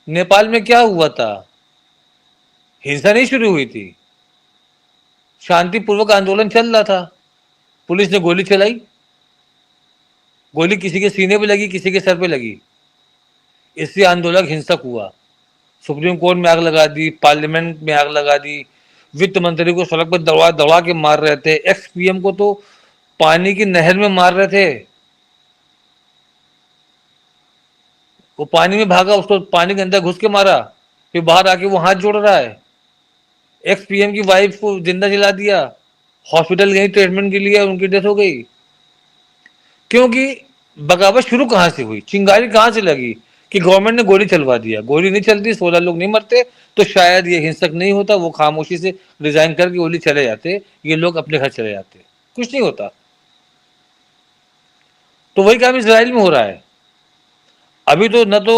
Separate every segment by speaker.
Speaker 1: नेपाल में क्या हुआ था? हिंसा नहीं शुरू हुई थी, शांतिपूर्वक आंदोलन चल रहा था, पुलिस ने गोली चलाई, गोली किसी के सीने पे लगी, किसी के सर पे लगी, इससे आंदोलन हिंसक हुआ। सुप्रीम कोर्ट में आग लगा दी, पार्लियामेंट में आग लगा दी, वित्त मंत्री को सड़क पर दौड़ा दौड़ा के मार रहे थे, एक्स पीएम को तो पानी की नहर में मार रहे थे, वो पानी में भागा, उसको पानी के अंदर घुस के मारा, फिर बाहर आके वो हाथ जोड़ रहा है। एक्स पीएम की वाइफ को जिंदा जला दिया, हॉस्पिटल गई ट्रीटमेंट के लिए, उनकी डेथ हो गई। क्योंकि बगावत शुरू कहां से हुई, चिंगारी कहां से लगी कि गवर्नमेंट ने गोली चलवा दिया। गोली नहीं चलती, 16 लोग नहीं मरते, तो शायद ये हिंसक नहीं होता, वो खामोशी से रिजाइन करके गोली चले जाते, ये लोग अपने घर चले जाते, कुछ नहीं होता। तो वही काम इसराइल में हो रहा है। अभी तो न तो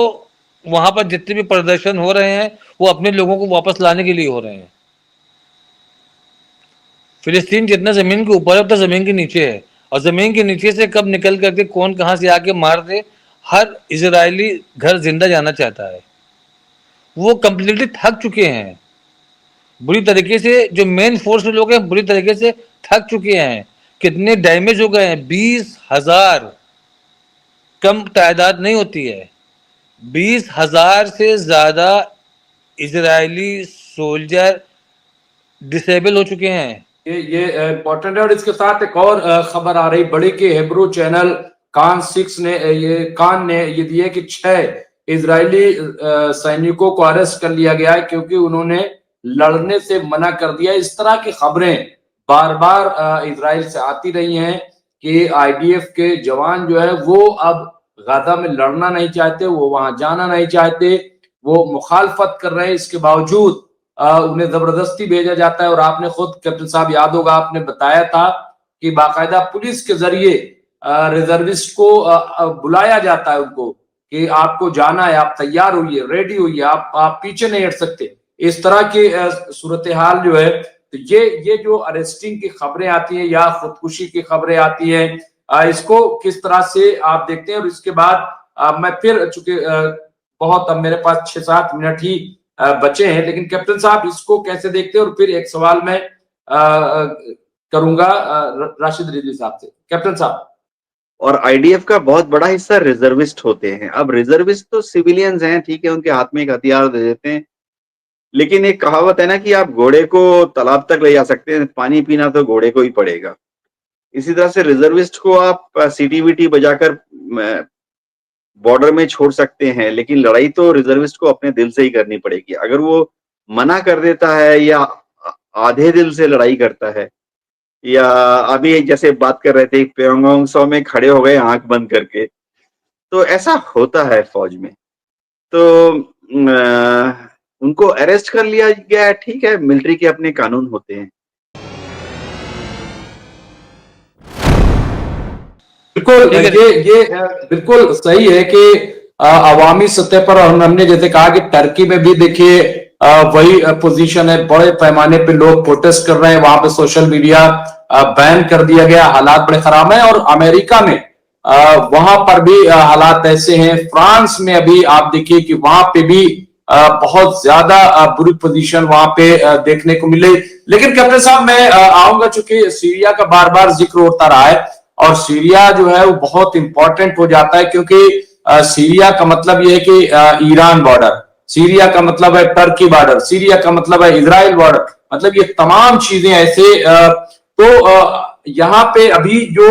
Speaker 1: वहां पर जितने भी प्रदर्शन हो रहे हैं वो अपने लोगों को वापस लाने के लिए हो रहे हैं। फिलिस्तीन जितना जमीन के ऊपर है उतना जमीन के नीचे है, और जमीन के नीचे से कब निकल करके कौन कहां से आके मार दे, हर इजरायली घर जिंदा जाना चाहता है। वो कंप्लीटली थक चुके हैं बुरी तरीके से, जो मेन फोर्स लोग हैं बुरी तरीके से थक चुके हैं। कितने डैमेज हो गए हैं, 20,000, कम तादाद नहीं होती है, 20,000 से ज्यादा इजरायली सोल्जर डिसेबल हो चुके हैं।
Speaker 2: ये इम्पोर्टेंट है। और इसके साथ एक और खबर आ रही बड़ी कि हिब्रू चैनल कान ने ये दिया कि 6 इजरायली सैनिकों को अरेस्ट कर लिया गया है क्योंकि उन्होंने लड़ने से मना कर दिया। इस तरह की खबरें बार बार इजराइल से आती रही हैं कि आईडीएफ के जवान जो है वो अब गाजा में लड़ना नहीं चाहते, वो वहां जाना नहीं चाहते, वो मुखालफत कर रहे हैं। इसके बावजूद उन्हें जबरदस्ती भेजा जाता है। और आपने खुद कैप्टन साहब याद होगा आपने बताया था कि बाकायदा पुलिस के जरिए रिजर्विस्ट को बुलाया जाता है उनको कि आपको जाना है, आप तैयार होइए, रेडी होइए, आप पीछे नहीं हट सकते। इस तरह की सूरत हाल जो है, तो ये जो अरेस्टिंग की खबरें आती हैं या खुदकुशी की खबरें आती हैं, इसको किस तरह से आप देखते हैं? और इसके बाद मैं फिर चूंकि बहुत अब मेरे पास 6-7 मिनट ही बचे हैं, लेकिन कैप्टन साहब इसको कैसे देखते हैं? और फिर एक सवाल मैं करूंगा राशिद रिजवी साहब से। कैप्टन साहब।
Speaker 3: और आईडीएफ का बहुत बड़ा हिस्सा रिजर्विस्ट होते हैं। अब रिजर्विस्ट तो सिविलियंस हैं, ठीक है, उनके हाथ में एक हथियार दे देते हैं, लेकिन एक कहावत है ना कि आप घोड़े को तालाब तक ले जा सकते हैं, पानी पीना तो घोड़े को ही पड़ेगा। इसी तरह से रिजर्विस्ट को आप सीटीवीटी बजाकर बॉर्डर में छोड़ सकते हैं, लेकिन लड़ाई तो रिजर्विस्ट को अपने दिल से ही करनी पड़ेगी। अगर वो मना कर देता है या आधे दिल से लड़ाई करता है, या अभी जैसे बात कर रहे थे प्योंगयांग सौ में खड़े हो गए आंख बंद करके, तो ऐसा होता है फौज में। तो उनको अरेस्ट कर लिया गया है, ठीक है, मिलिट्री के अपने कानून होते हैं।
Speaker 2: बिल्कुल, ये बिल्कुल सही है कि अवामी सतह पर, और हमने जैसे कहा कि टर्की में भी देखिए वही पोजीशन है, बड़े पैमाने पे लोग प्रोटेस्ट कर रहे हैं, वहां पे सोशल मीडिया बैन कर दिया गया, हालात बड़े खराब हैं। और अमेरिका में वहां पर भी हालात ऐसे हैं। फ्रांस में अभी आप देखिए कि वहां पे भी बहुत ज्यादा बुरी पोजीशन वहां पे देखने को मिले। लेकिन कैप्टन साहब मैं आऊंगा, चूंकि सीरिया का बार बार जिक्र होता रहा है, और सीरिया जो है वो बहुत इंपॉर्टेंट हो जाता है क्योंकि सीरिया का मतलब ये है कि ईरान बॉर्डर, सीरिया का मतलब है टर्की बॉर्डर, सीरिया का मतलब है इजराइल बॉर्डर, मतलब ये तमाम चीजें ऐसे यहाँ पे अभी जो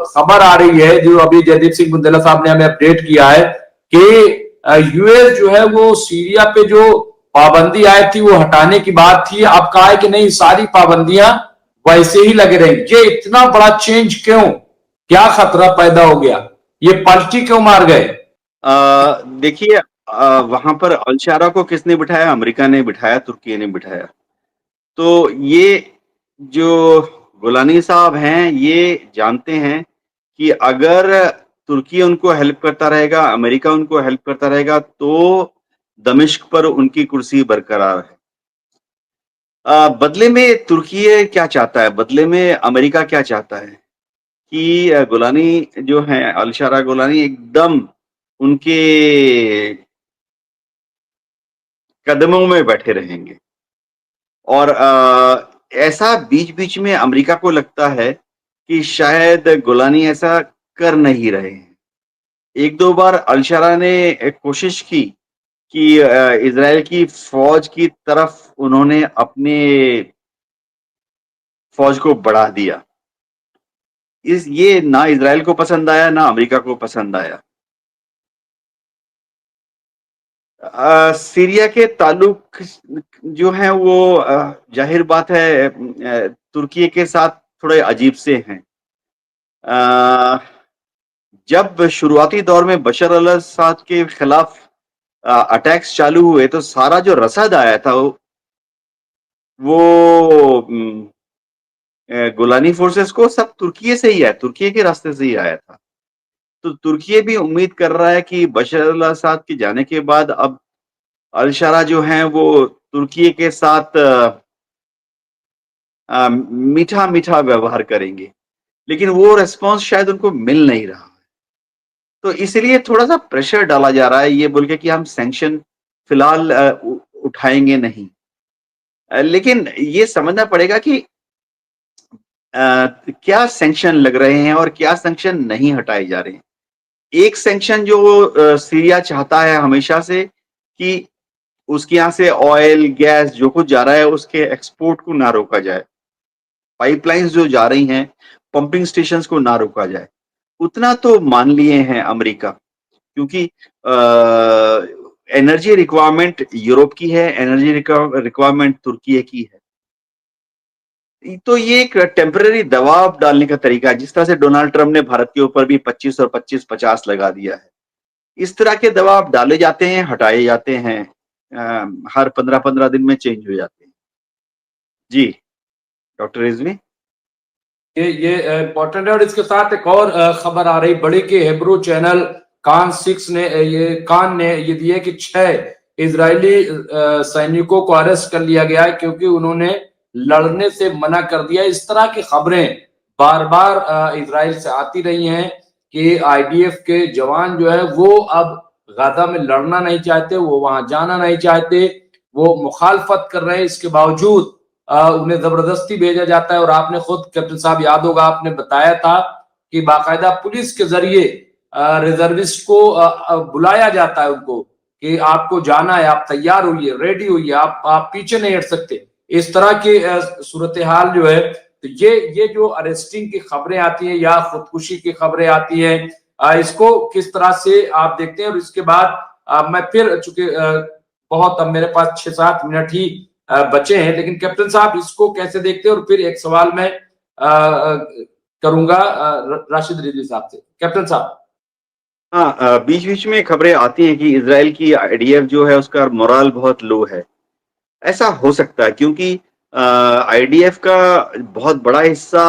Speaker 2: खबर आ रही है, जो अभी जयदीप सिंह बुंदेला साहब ने हमें अपडेट किया है कि यूएस जो है वो सीरिया पे जो पाबंदी आई थी वो हटाने की बात थी। अब कहा है कि नहीं, सारी पाबंदियां वैसे ही लगे रहेंगे। ये इतना बड़ा चेंज क्यों? क्या खतरा पैदा हो गया? ये पलटी क्यों मार गए?
Speaker 3: देखिए, वहां पर अल-शारा को किसने बिठाया? अमेरिका ने बिठाया, तुर्की ने बिठाया। तो ये जो गोलानी साहब हैं, ये जानते हैं कि अगर तुर्की उनको हेल्प करता रहेगा, अमेरिका उनको हेल्प करता रहेगा, तो दमिश्क पर उनकी कुर्सी बरकरार है। बदले में तुर्की क्या चाहता है, बदले में अमेरिका क्या चाहता है कि गोलानी जो है, अल-शारा गोलानी एकदम उनके कदमों में बैठे रहेंगे। और ऐसा बीच-बीच में अमेरिका को लगता है कि शायद गोलानी ऐसा कर नहीं रहे हैं। 1-2 बार अल-शरा ने कोशिश की कि इज़राइल की फ़ौज की तरफ उन्होंने अपने फ़ौज को बढ़ा दिया। ये ना इज़राइल को पसंद आया, ना अमेरिका को पसंद आया। सीरिया के ताल्लुक जो हैं वो ज़ाहिर बात है तुर्की के साथ थोड़े अजीब से हैं। अ, जब शुरुआती दौर में बशर अल-अस्साद के खिलाफ अटैक्स चालू हुए तो सारा जो रसद आया था वो गोलानी फोर्सेस को सब तुर्की से ही आया, तुर्की के रास्ते से ही आया था। तो तुर्की भी उम्मीद कर रहा है कि बशर अल-अस्साद के जाने के बाद अब अल-शरा जो हैं वो तुर्की के साथ मीठा-मीठा व्यवहार करेंगे। लेकिन वो रिस्पॉन्स शायद उनको मिल नहीं रहा। तो इसलिए थोड़ा-सा प्रेशर डाला जा रहा है ये बोल के कि हम सैंक्शन फिलहाल उठाएँगे नहीं। लेकिन ये समझना पड़ेगा कि क्या सैंक्शन लग रहे हैं और क्या सैंक्शन नहीं हटाए जा रहे हैं। एक सैंक्शन जो सीरिया चाहता है हमेशा से कि उसके यहाँ से ऑयल, गैस जो कुछ जा रहा है उसके एक्सपोर्ट को ना रोका जाए। पाइपलाइन्स जो जा रही हैं, पंपिंग स्टेशंस को ना रोका जाए। उतना तो मान लिए हैं अमेरिका क्योंकि एनर्जी रिक्वायरमेंट यूरोप की है, एनर्जी रिक्वायरमेंट तुर्की की है। तो ये एक टेम्परेरी दबाव डालने का तरीका है, जिस तरह से डोनाल्ड ट्रम्प ने भारत के ऊपर भी 25 और 25-50 लगा दिया है। इस तरह के दबाव डाले जाते हैं, हटाए जाते हैं। हर 15-15 दिन में चेंज हो जाते हैं। जी, डॉक्टर रिजवी?
Speaker 2: ये इम्पोर्टेंट है। और इसके साथ एक और खबर आ रही बड़ी कि हेब्रू चैनल कान ने ये दिए कि 6 इजरायली सैनिकों को अरेस्ट कर लिया गया है क्योंकि उन्होंने लड़ने से मना कर दिया। इस तरह की खबरें बार बार इजराइल से आती रही हैं कि आईडीएफ के जवान जो है वो अब गाजा में लड़ना नहीं चाहते, वो वहां जाना नहीं चाहते, वो मुखालफत कर रहे हैं। इसके बावजूद उन्हें जबरदस्ती भेजा जाता है। और आपने खुद कैप्टन साहब याद होगा आपने बताया था कि बाकायदा पुलिस के जरिए रिजर्विस्ट को बुलाया जाता है उनको कि आपको जाना है, आप तैयार होइए, रेडी होइए, आप पीछे नहीं हट सकते। इस तरह की सूरत हाल जो है, तो ये जो अरेस्टिंग की खबरें आती हैं या खुदकुशी की खबरें आती हैं, इसको किस तरह से आप देखते हैं। और इसके बाद मैं फिर चूंकि बहुत अब मेरे पास 6-7 मिनट ही बचे हैं, लेकिन कैप्टन साहब इसको कैसे देखते हैं। और फिर एक सवाल मैं करूंगा राशिद रिजवी साहब से। कैप्टन साहब।
Speaker 3: हाँ, बीच-बीच में खबरें आती हैं कि इज़राइल की आईडीएफ जो है उसका मोरल बहुत लो है। ऐसा हो सकता है क्योंकि आईडीएफ का बहुत बड़ा हिस्सा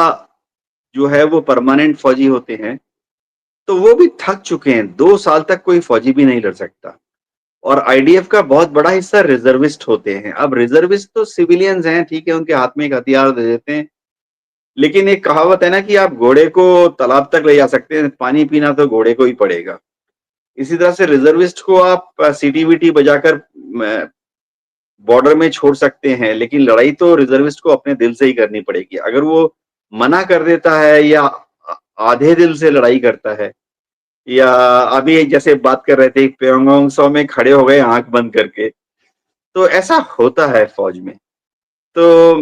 Speaker 3: जो है वो परमानेंट फौजी होते हैं, तो वो भी थक चुके हैं। 2 साल तक कोई फौजी भी नहीं लड़ सकता। और आईडीएफ का बहुत बड़ा हिस्सा रिजर्विस्ट होते हैं। अब रिजर्विस्ट तो सिविलियंस हैं, ठीक है, उनके हाथ में एक हथियार दे देते हैं। लेकिन एक कहावत है ना कि आप घोड़े को तालाब तक ले जा सकते हैं, पानी पीना तो घोड़े को ही पड़ेगा। इसी तरह से रिजर्विस्ट को आप सीटी-वीटी बजाकर बॉर्डर में छोड़ सकते हैं, लेकिन लड़ाई तो रिजर्विस्ट को अपने दिल से ही करनी पड़ेगी। अगर वो मना कर देता है या आधे दिल से लड़ाई करता है या अभी जैसे बात कर रहे थे प्योंगयांग सौ में खड़े हो गए आंख बंद करके, तो ऐसा होता है फौज में। तो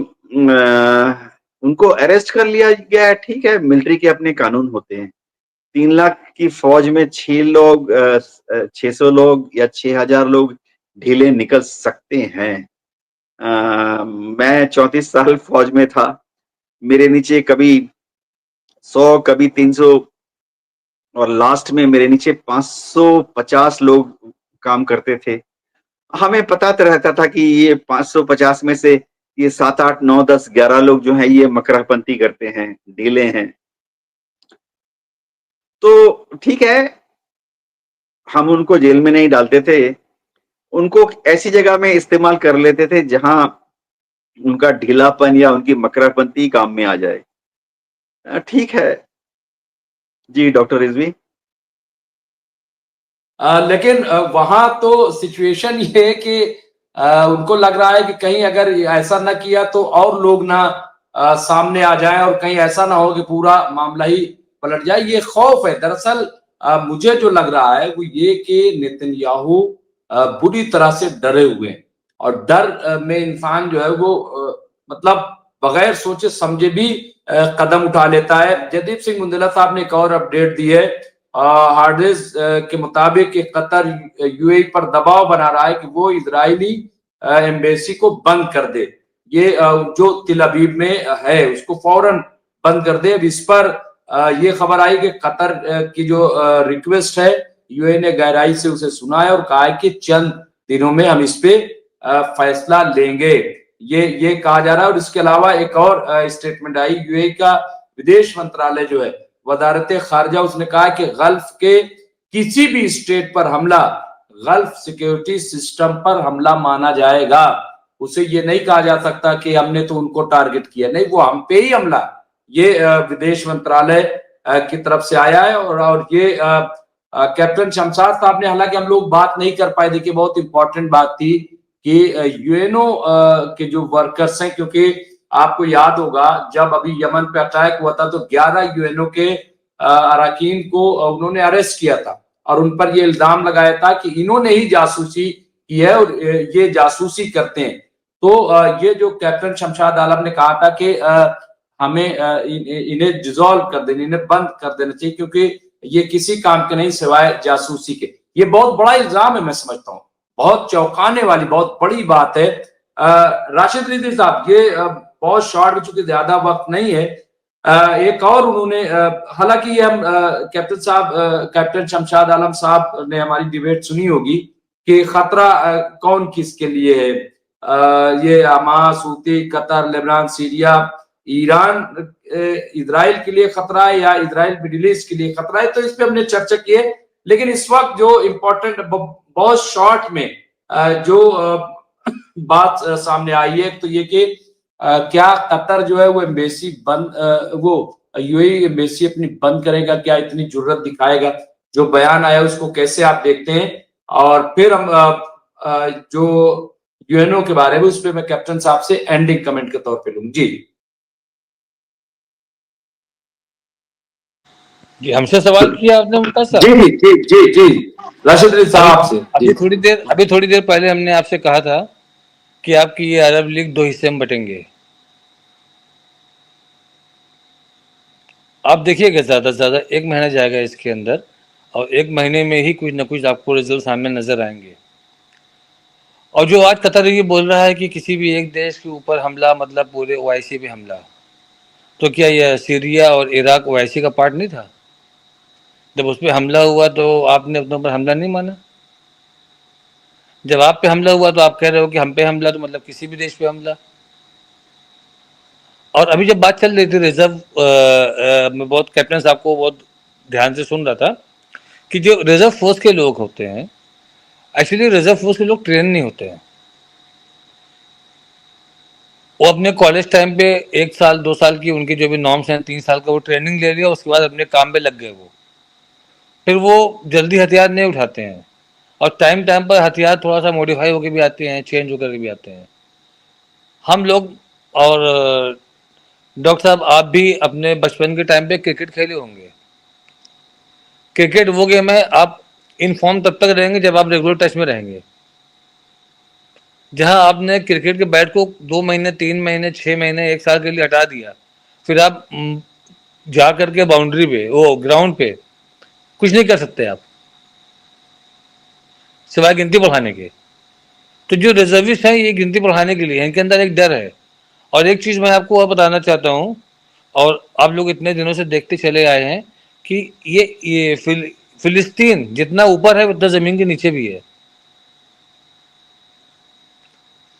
Speaker 3: उनको अरेस्ट कर लिया गया है, ठीक है, मिलिट्री के अपने कानून होते हैं। 3 लाख की फौज में 6 लोग 600 लोग या 6000 लोग ढीले निकल सकते हैं। मैं 34 साल फौज में था। मेरे नीचे कभी 100 कभी 300 और लास्ट में मेरे नीचे 550 लोग काम करते थे। हमें पता तो रहता था कि ये 550 में से ये 7, 8, 9, 10, 11 लोग जो हैं ये मकरपंती करते हैं, ढीले हैं। तो ठीक है, हम उनको जेल में नहीं डालते थे, उनको ऐसी जगह में इस्तेमाल कर लेते थे जहां उनका ढीलापन या उनकी मकरपंती काम में आ जाए। ठीक है। जी, डॉक्टर रिजवी?
Speaker 2: लेकिन वहां तो सिचुएशन ये है कि उनको लग रहा है कि कहीं अगर ऐसा न किया तो और लोग ना सामने आ जाएं और कहीं ऐसा ना हो कि पूरा मामला ही पलट जाए। ये खौफ है। दरअसल मुझे जो लग रहा है वो ये कि नेतन्याहू बुरी तरह से डरे हुए हैं और डर में इंसान जो है वो मतलब बगैर सोचे समझे भी कदम उठा लेता है। जयदीप सिंह मुंदेला साहब ने एक और अपडेट दी है। हार्डिस के मुताबिक कतर यूएई पर दबाव बना रहा है कि वो इजरायली एम्बेसी को बंद कर दे। ये जो तिल अबीब में है उसको फौरन बंद कर दे। अब इस पर ये खबर आई कि कतर की जो रिक्वेस्ट है यूएई ने गहराई से उसे सुना है और कहा है कि चंद दिनों में हम इस पे फैसला लेंगे। ये कहा जा रहा है। और इसके अलावा एक और स्टेटमेंट आई यूएई का विदेश मंत्रालय जो है वजारत खारजा, उसने कहा कि गल्फ के किसी भी स्टेट पर हमला गल्फ सिक्योरिटी सिस्टम पर हमला माना जाएगा। उसे ये नहीं कहा जा सकता कि हमने तो उनको टारगेट किया, नहीं, वो हम पे ही हमला। ये विदेश मंत्रालय की तरफ से आया है। और ये कैप्टन शमशाद साहब ने, हालांकि हम लोग बात नहीं कर पाए, देखिए बहुत इंपॉर्टेंट बात थी कि यूएनओ के जो वर्कर्स हैं, क्योंकि आपको याद होगा जब अभी यमन पे अटैक हुआ था तो 11 यूएनओ के अरकान को उन्होंने अरेस्ट किया था और उन पर ये इल्जाम लगाया था कि इन्होंने ही जासूसी की है और ये जासूसी करते हैं। तो ये जो कैप्टन शमशाद आलम ने कहा था कि हमें इन्हें डिसॉल्व कर देना, इन्हें बंद कर देना चाहिए क्योंकि ये किसी काम के नहीं सिवाय जासूसी के। ये बहुत बड़ा इल्जाम है, मैं समझता हूँ बहुत चौंकाने वाली बहुत बड़ी बात है। राशिद रिजवी साहब, ये बहुत शॉर्ट में, चूंकि ज्यादा वक्त नहीं है, एक और उन्होंने, हालांकि हम कैप्टन शमशाद आलम साहब ने हमारी डिबेट सुनी होगी कि खतरा कौन किसके लिए है, ये Hamas, Houthi, Qatar, Lebanon, Syria, Iran, Israel के लिए खतरा है या इजराइल मिडिल ईस्ट के लिए खतरा है। तो इस पे हमने चर्चा की है। लेकिन इस वक्त जो इम्पोर्टेंट बहुत शॉर्ट में जो बात सामने आई है तो ये कि क्या कतर जो है वो एम्बेसी बंद, वो यूएई एम्बेसी अपनी बंद करेगा, क्या इतनी जुर्रत दिखाएगा? जो बयान आया उसको कैसे आप देखते हैं? और फिर हम जो यूएनओ के बारे में उस पर मैं कैप्टन साहब से एंडिंग कमेंट के तौर पे लूंगी।
Speaker 1: जी, हमसे सवाल किया आपने मुमताज साहब?
Speaker 2: जी जी जी जी राशिद अली साहब से।
Speaker 1: अभी थोड़ी देर पहले हमने आपसे कहा था कि आपकी ये अरब लीग 2 हिस्से में बटेंगे। आप देखिएगा ज़्यादा से ज़्यादा 1 महीना जाएगा इसके अंदर और 1 महीने में ही कुछ ना कुछ आपको रिजल्ट सामने नजर आएंगे। और जो आज कतर ये बोल रहा है कि किसी भी एक देश के ऊपर हमला मतलब पूरे ओआईसी पे हमला, तो क्या यह सीरिया और इराक ओआईसी का पार्ट नहीं था? जब उस पर हमला हुआ तो आपने अपने ऊपर हमला नहीं माना। जब आप पे हमला हुआ तो आप कह रहे हो कि हम पे हमला, तो मतलब किसी भी देश पे हमला। और अभी जब बात चल रही थी रिजर्व, मैं बहुत कैप्टन साहब को बहुत ध्यान से सुन रहा था कि जो रिजर्व फोर्स के लोग होते हैं, एक्चुअली रिजर्व फोर्स के लोग ट्रेन नहीं होते हैं। वो अपने कॉलेज टाइम पे 1 साल 2 साल की उनकी जो भी नॉर्म्स हैं, 3 साल का वो ट्रेनिंग ले लिया, उसके बाद अपने काम पे लग गए। वो फिर वो जल्दी हथियार नहीं उठाते हैं और टाइम टाइम पर हथियार थोड़ा सा मॉडिफाई होकर भी आते हैं, चेंज होकर भी आते हैं। हम लोग और डॉक्टर साहब आप भी अपने बचपन के टाइम पे क्रिकेट खेले होंगे। क्रिकेट वो गेम है, आप इन फॉर्म तब तक रहेंगे जब आप रेगुलर टच में रहेंगे। जहां आपने क्रिकेट के बैट को 2 महीने 3 महीने 6 महीने 1 साल के लिए हटा दिया, फिर आप जा करके बाउंड्री पे, वो ग्राउंड पे कुछ नहीं कर सकते आप सिवाय गिनती बढ़ाने के। तो जो रिजर्विस्ट हैं ये गिनती बढ़ाने के लिए, इनके अंदर एक डर है। और एक चीज़ मैं आपको और बताना चाहता हूँ, और आप लोग इतने दिनों से देखते चले आए हैं कि ये फिलिस्तीन जितना ऊपर है उतना ज़मीन के नीचे भी है।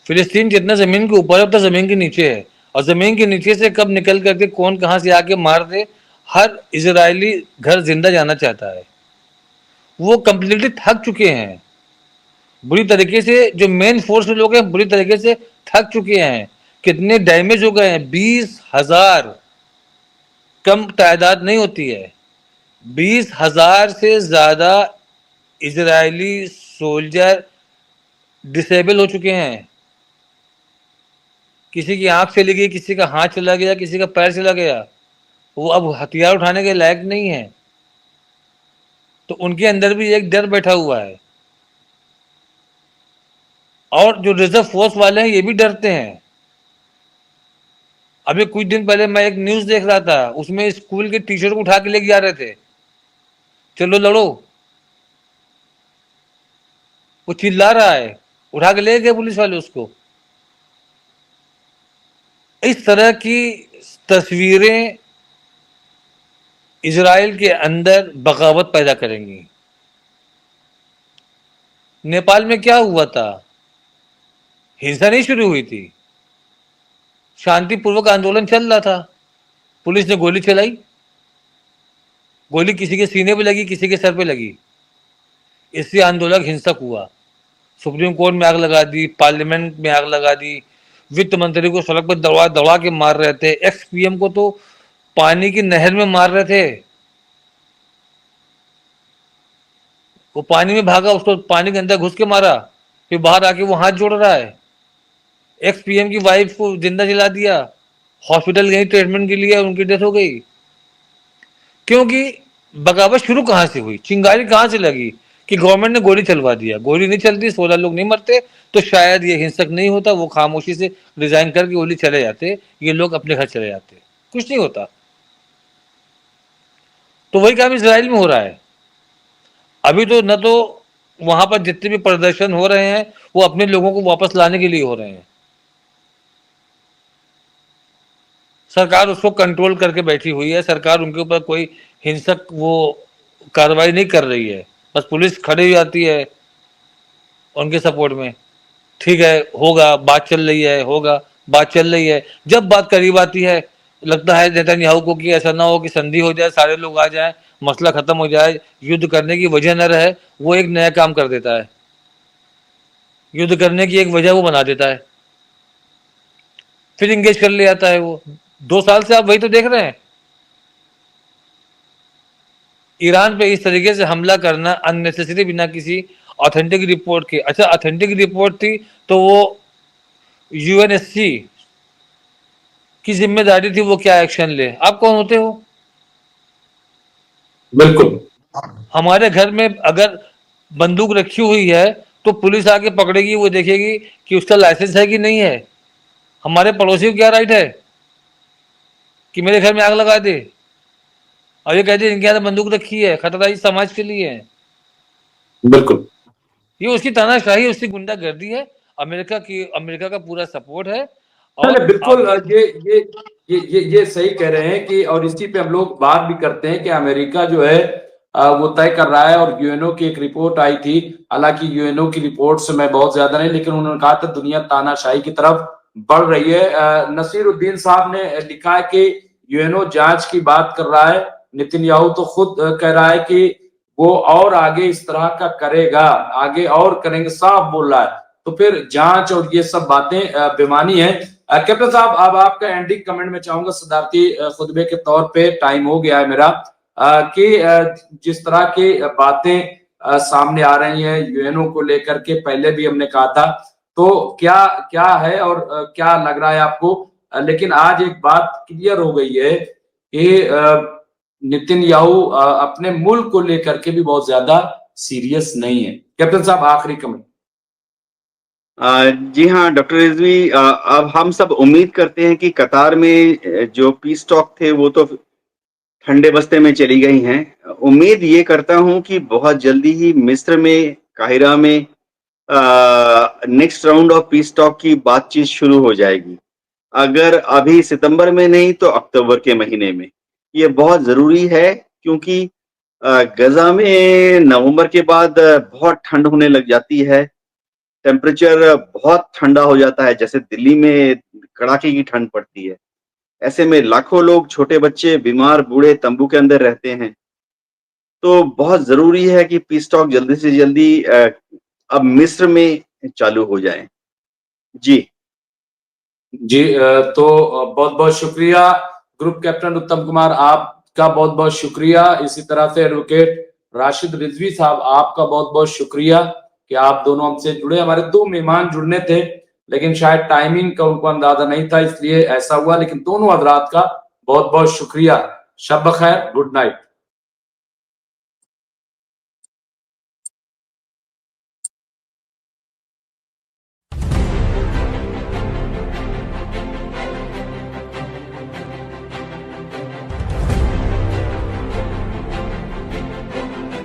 Speaker 1: फिलिस्तीन जितना ज़मीन के ऊपर है उतना ज़मीन के नीचे है। और ज़मीन के नीचे से कब निकल करके कौन कहाँ से आके मार दे, हर इजरायली घर जिंदा जाना चाहता है। वो कंप्लीटली थक चुके हैं बुरी तरीके से। जो मेन फोर्स में लोग हैं बुरी तरीके से थक चुके हैं। कितने डैमेज हो गए हैं? 20,000, कम तादाद नहीं होती है। 20,000 से ज़्यादा इजरायली सोल्जर डिसेबल हो चुके हैं। किसी की आंख चली गई, किसी का हाथ चला गया, किसी का पैर चला गया, वो अब हथियार उठाने के लायक नहीं है। तो उनके अंदर भी एक डर बैठा हुआ है। और जो रिजर्व फोर्स वाले हैं ये भी डरते हैं। अभी कुछ दिन पहले मैं एक न्यूज देख रहा था, उसमें स्कूल के टीचर को उठा के लेके जा रहे थे, चलो लड़ो। वो चिल्ला रहा है, उठा के ले गए पुलिस वाले उसको। इस तरह की तस्वीरें इजराइल के अंदर बगावत पैदा करेंगी। नेपाल में क्या हुआ था? हिंसा नहीं शुरू हुई थी, शांतिपूर्वक आंदोलन चल रहा था, पुलिस ने गोली चलाई, गोली किसी के सीने पे लगी, किसी के सर पे लगी, इससे आंदोलन हिंसक हुआ। सुप्रीम कोर्ट में आग लगा दी, पार्लियामेंट में आग लगा दी, वित्त मंत्री को सड़क पर दौड़ा दौड़ा के मार रहे थे, एक्स पीएम को तो पानी की नहर में मार रहे थे। वो पानी में भागा, उसको पानी के अंदर घुस के मारा, फिर बाहर आके वो हाथ जोड़ रहा है। एक्स पीएम की वाइफ को जिंदा जला दिया, हॉस्पिटल गई ट्रीटमेंट के लिए, उनकी डेथ हो गई। क्योंकि बगावत शुरू कहां से हुई, चिंगारी कहां से लगी कि गवर्नमेंट ने गोली चलवा दिया। गोली नहीं चलती, 16 लोग नहीं मरते, तो शायद ये हिंसक नहीं होता, वो खामोशी से रिजाइन करके गोली चले जाते, ये लोग अपने घर चले जाते, कुछ नहीं होता। तो वही काम इसराइल में हो रहा है। अभी तो न तो वहां पर जितने भी प्रदर्शन हो रहे हैं वो अपने लोगों को वापस लाने के लिए हो रहे हैं, सरकार उसको कंट्रोल करके बैठी हुई है। सरकार उनके ऊपर कोई हिंसक वो कार्रवाई नहीं कर रही है, बस पुलिस खड़ी हो जाती है उनके सपोर्ट में। ठीक है, होगा, बात चल रही है, होगा, बात चल रही है। जब बात करीब आती है, लगता है नेतन्याहू को कि ऐसा ना हो कि संधि हो जाए, सारे लोग आ जाएं, मसला खत्म हो जाए, युद्ध करने की वजह न रहे, वो एक नया काम कर देता है, युद्ध करने की एक वजह वो बना देता है, फिर इंगेज कर ले आता है वो। 2 साल से आप वही तो देख रहे हैं, ईरान पे इस तरीके से हमला करना अननेसेसरी, बिना किसी ऑथेंटिक रिपोर्ट के। अच्छा, ऑथेंटिक रिपोर्ट थी तो वो यूएनएससी की जिम्मेदारी थी वो क्या एक्शन ले। आप कौन होते हो?
Speaker 2: बिल्कुल।
Speaker 1: हमारे घर में अगर बंदूक रखी हुई है तो पुलिस आके पकड़ेगी, वो देखेगी कि उसका लाइसेंस है कि नहीं है। हमारे पड़ोसी को क्या राइट है कि मेरे घर में आग लगा दे और ये कहते इनके यहाँ बंदूक रखी है, खतरा इस समाज के लिए है।
Speaker 2: बिल्कुल,
Speaker 1: ये उसकी तानाशाही, उसकी गुंडागर्दी है। अमेरिका का पूरा सपोर्ट है। और
Speaker 2: बिल्कुल ये सही कह रहे हैं कि, और इसी पे हम लोग बात भी करते हैं कि अमेरिका जो है वो तय कर रहा है। और यूएनओ की एक रिपोर्ट आई थी, हालांकि यूएनओ की रिपोर्ट से मैं बहुत ज्यादा नहीं, लेकिन उन्होंने कहा था दुनिया तानाशाही की तरफ बढ़ रही है। नसीरुद्दीन साहब ने लिखा है कि यूएनओ जांच की बात कर रहा है, नेतन्याहू तो खुद कह रहा है कि वो और आगे इस तरह का करेगा, आगे और करेंगे, साफ बोल रहा है। तो फिर जांच और ये सब बातें बेमानी है। कैप्टन साहब, अब आपका एंडिंग कमेंट में चाहूंगा सदारती खुतबे के तौर पे, टाइम हो गया है मेरा, कि जिस तरह की बातें सामने आ रही हैं यूएनओ को लेकर के, पहले भी हमने कहा था, तो क्या क्या है और क्या लग रहा है आपको? लेकिन आज एक बात क्लियर हो गई है कि नेतन्याहू अपने मुल्क को लेकर के भी बहुत ज्यादा सीरियस नहीं है। कैप्टन साहब, आखिरी कमेंट।
Speaker 3: जी हाँ डॉक्टर रिजवी, अब हम सब उम्मीद करते हैं कि कतार में जो पीस टॉक थे वो तो ठंडे बस्ते में चली गई हैं। उम्मीद ये करता हूं कि बहुत जल्दी ही मिस्र में, काहिरा में next round of peace talk की बातचीत शुरू हो जाएगी। अगर अभी सितंबर में नहीं तो अक्टूबर के महीने में। ये बहुत जरूरी है क्योंकि गजा में नवंबर के बाद बहुत ठंड होने लग जाती है, टेम्परेचर बहुत ठंडा हो जाता है, जैसे दिल्ली में कड़ाके की ठंड पड़ती है। ऐसे में लाखों लोग, छोटे बच्चे, बीमार, बूढ़े तंबू के अंदर रहते हैं। तो बहुत जरूरी है कि पीस टॉक जल्दी से जल्दी अब मिस्र में चालू हो जाए। जी
Speaker 2: जी, तो बहुत बहुत शुक्रिया ग्रुप कैप्टन उत्तम कुमार, आपका बहुत बहुत शुक्रिया। इसी तरह से एडवोकेट राशिद रिजवी साहब, आपका बहुत बहुत शुक्रिया। कि आप दोनों हमसे जुड़े। हमारे 2 मेहमान जुड़ने थे, लेकिन शायद टाइमिंग का उनको अंदाजा नहीं था, इसलिए ऐसा हुआ। लेकिन दोनों हजरात का बहुत बहुत शुक्रिया। शब बखैर, गुड नाइट।